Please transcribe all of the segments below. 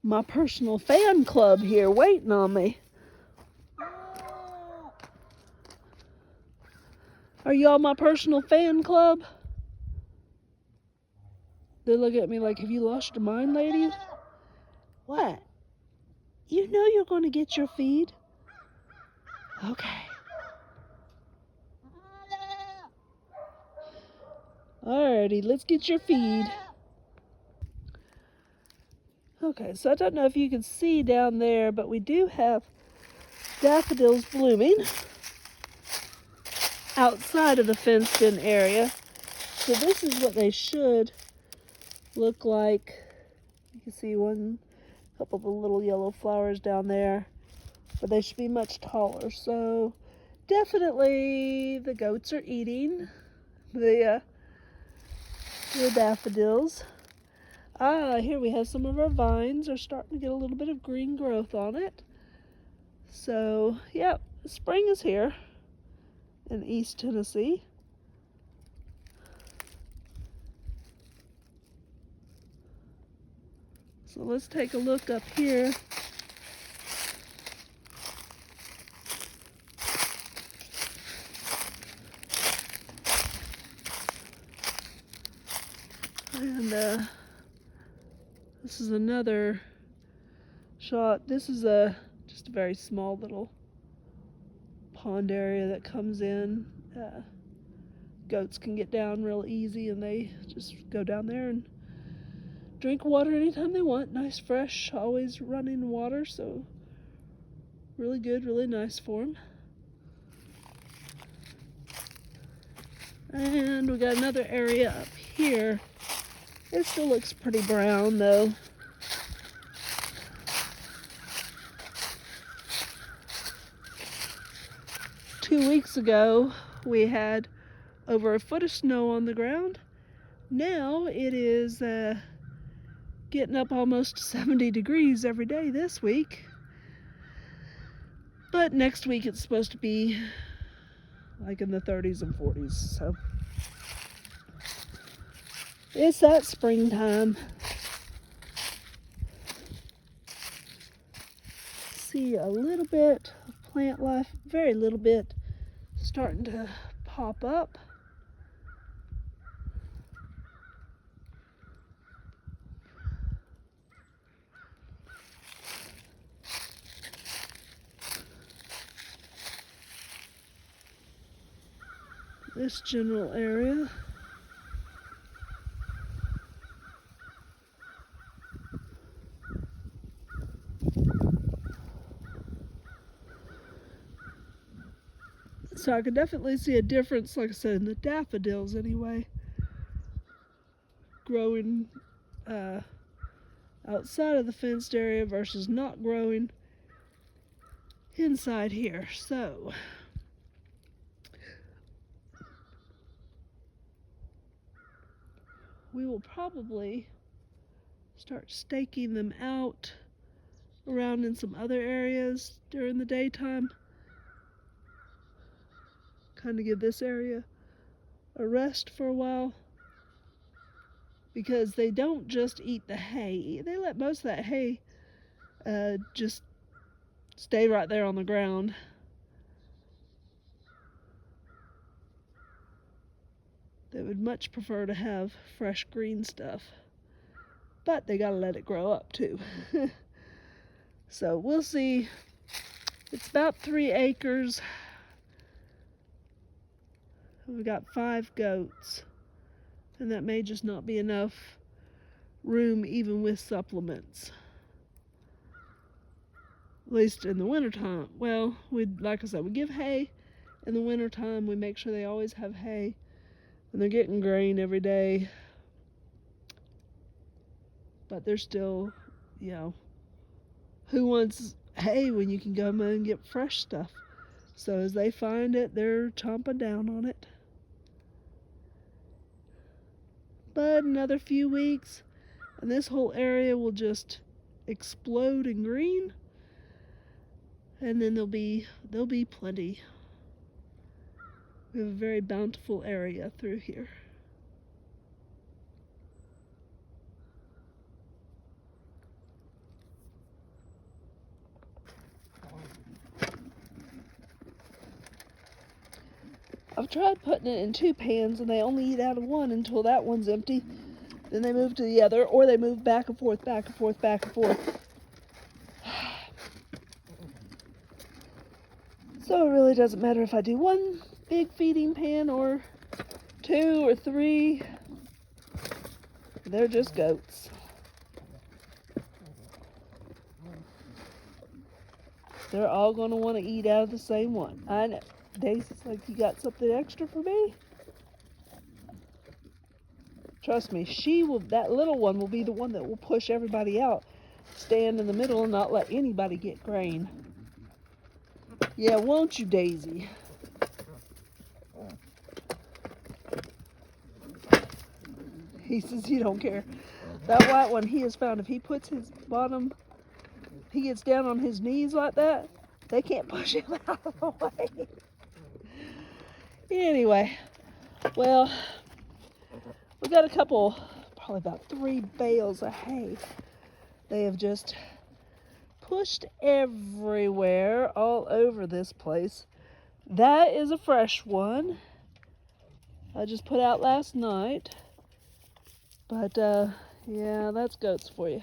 my personal fan club here waiting on me. Are y'all my personal fan club? They look at me like, have you lost your mind, lady? What? You know you're going to get your feed? Okay. Alrighty, let's get your feed. Okay, so I don't know if you can see down there, but we do have daffodils blooming outside of the fenced-in area. So this is what they should look like. You can see a couple of the little yellow flowers down there, but they should be much taller. So definitely the goats are eating the daffodils. Here we have some of our vines are starting to get a little bit of green growth on it. So, yep, spring is here in East Tennessee. So let's take a look up here. And this is another shot. This is just a very small little pond area that comes in. Goats can get down real easy, and they just go down there and drink water anytime they want. Nice, fresh, always running water, so really good, really nice for them. And we got another area up here. It still looks pretty brown though. Two weeks ago, we had over a foot of snow on the ground. Now it is getting up almost 70 degrees every day this week. But next week it's supposed to be like in the 30s and 40s. So it's that springtime. See a little bit of plant life, very little bit, starting to pop up. This general area. So I can definitely see a difference, like I said, in the daffodils anyway, growing outside of the fenced area versus not growing inside here. So we will probably start staking them out around in some other areas during the daytime. Kind of give this area a rest for a while, because they don't just eat the hay. They let most of that hay just stay right there on the ground. They would much prefer to have fresh green stuff, but they gotta let it grow up too. So we'll see. It's about 3 acres. We've got 5 goats, and that may just not be enough room even with supplements. At least in the wintertime. Well, like I said, we give hay in the wintertime. We make sure they always have hay, and they're getting grain every day. But they're still, who wants hay when you can go and get fresh stuff? So as they find it, they're chomping down on it. But another few weeks, and this whole area will just explode in green, and then there'll be plenty. We have a very bountiful area through here. I've tried putting it in 2 pans and they only eat out of one until that one's empty. Then they move to the other, or they move back and forth, back and forth, back and forth. So it really doesn't matter if I do 1 big feeding pan or 2 or 3. They're just goats. They're all going to want to eat out of the same one. I know. Daisy's like, you got something extra for me? Trust me, that little one will be the one that will push everybody out, stand in the middle and not let anybody get grain. Yeah, won't you, Daisy? He says you don't care. That white one, he has found if he puts his bottom, he gets down on his knees like that, they can't push him out of the way. Anyway, well, we got a couple, probably about 3 bales of hay. They have just pushed everywhere, all over this place. That is a fresh one. I just put out last night. But, yeah, that's goats for you.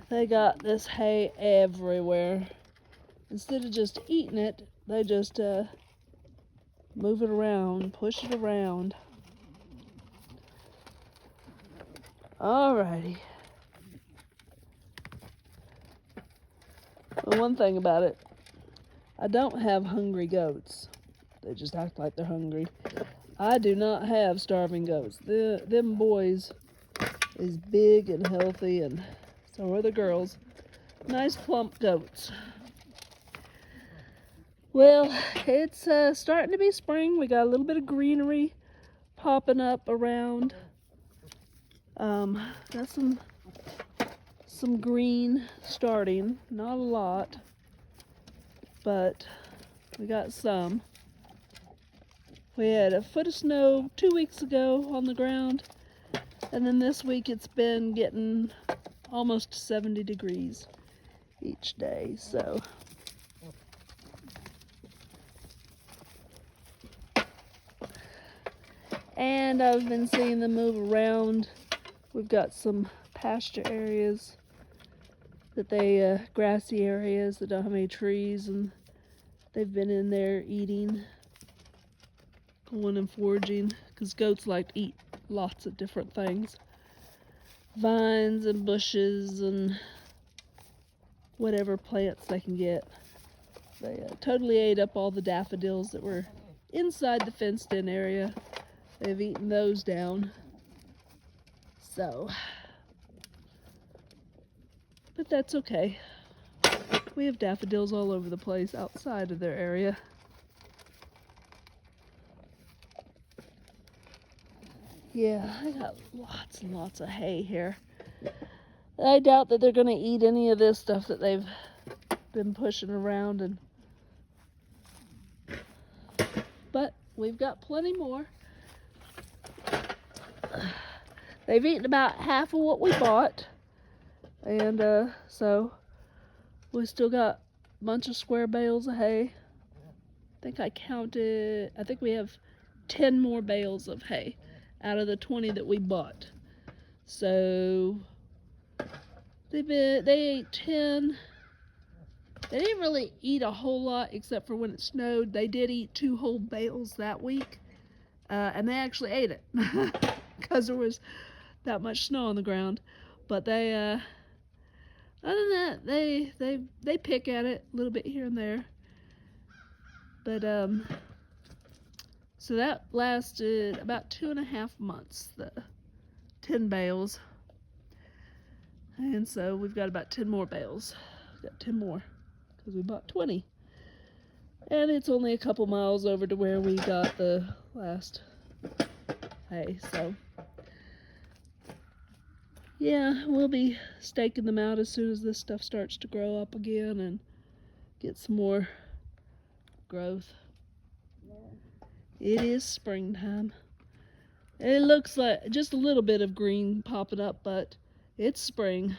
They got this hay everywhere. Instead of just eating it, they just move it around, push it around. Alrighty. Well, one thing about it, I don't have hungry goats. They just act like they're hungry. I do not have starving goats. Them boys is big and healthy, and so are the girls. Nice plump goats. Well, it's starting to be spring. We got a little bit of greenery popping up around. Got some green starting. Not a lot, but we got some. We had a foot of snow 2 weeks ago on the ground, and then this week it's been getting almost 70 degrees each day, so. And I've been seeing them move around. We've got some pasture areas grassy areas that don't have any trees, and they've been in there eating, going and foraging, because goats like to eat lots of different things. Vines and bushes and whatever plants they can get. They totally ate up all the daffodils that were inside the fenced-in area. They've eaten those down. So, but that's okay. We have daffodils all over the place outside of their area. Yeah, I got lots and lots of hay here. I doubt that they're going to eat any of this stuff that they've been pushing around, but we've got plenty more. They've eaten about half of what we bought, and so we still got a bunch of square bales of hay. I think we have 10 more bales of hay out of the 20 that we bought. So they ate 10. They didn't really eat a whole lot except for when it snowed. They did eat 2 whole bales that week, and they actually ate it because there was that much snow on the ground. But they, other than that, they pick at it a little bit here and there. But so that lasted about 2.5 months, the 10 bales. And so we've got about 10 more bales. We've got 10 more because we bought 20. And it's only a couple miles over to where we got the last hay. So yeah, we'll be staking them out as soon as this stuff starts to grow up again and get some more growth. It is springtime. It looks like just a little bit of green popping up, but it's spring.